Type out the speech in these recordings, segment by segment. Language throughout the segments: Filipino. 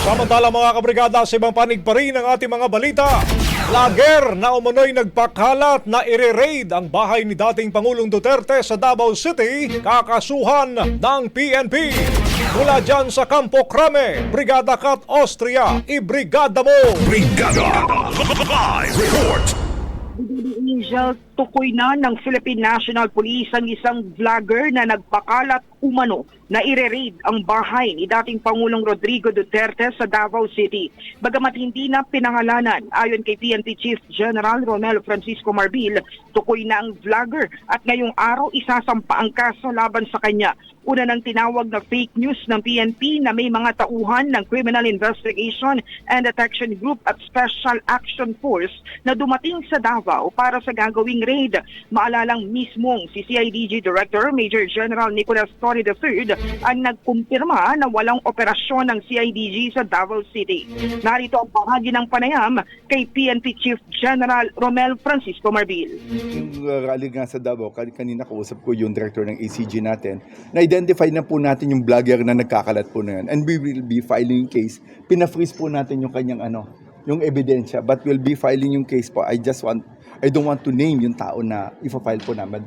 Samantala mga kabrigada, sa ibang panig pa rin ang ating mga balita. Lager na umano'y nagpakalat na ire-raid ang bahay ni dating Pangulong Duterte sa Davao City, kakasuhan ng PNP. Mula dyan sa Campo Crame, Brigada Kat Austria, ibrigada mo! Brigada Live Report. Angel, tukoy na ng Philippine National Police ang isang vlogger na nagpakalat umano na ire-raid ang bahay ni dating Pangulong Rodrigo Duterte sa Davao City. Bagamat hindi na pinangalanan, ayon kay PNP Chief General Romel Francisco Marbil, tukoy na ang vlogger at ngayong araw isasampa ang kaso laban sa kanya. Una nang tinawag na fake news ng PNP na may mga tauhan ng Criminal Investigation and Detection Group at Special Action Force na dumating sa Davao para sa gagawing raid. Maalalang mismong si CIDG Director Major General Nicolas Torre III ang nagkumpirma na walang operasyon ng CIDG sa Davao City. Narito ang bahagi ng panayam kay PNP Chief General Romel Francisco Marbil. Yung rally nga sa Davao, kanina kausap ko yung director ng ACG natin, na-identify na po natin yung vlogger na nagkakalat po na yan. And we will be filing case. Pina-freeze po natin yung kanyang yung ebidensya. But we'll be filing yung case po. I don't want to name yung tao na ifa-file po namin.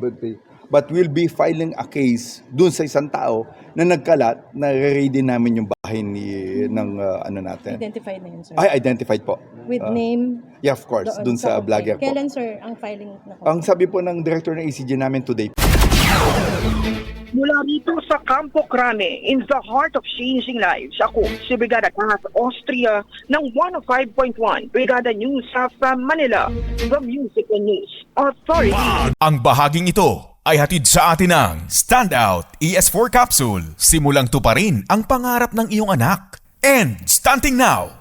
But we'll be filing a case dun sa isang tao na nagkalat, na re-raidin namin yung bahay ng natin. Identified na yun, sir? Ay, identified po. With name? Yeah, of course. Dun sa vlogger po. Kailan, sir, ang filing na po? Ang sabi po ng director ng ACG namin today. Mula rito sa Campo Crame, in the heart of changing lives, ako si Brigada Kat Austria ng 105.1 Brigada News sa Manila, the Music and News Authority. Ang bahaging ito ay hatid sa atin ng Standout ES4 Capsule. Simulang tuparin ang pangarap ng iyong anak. And stunting now,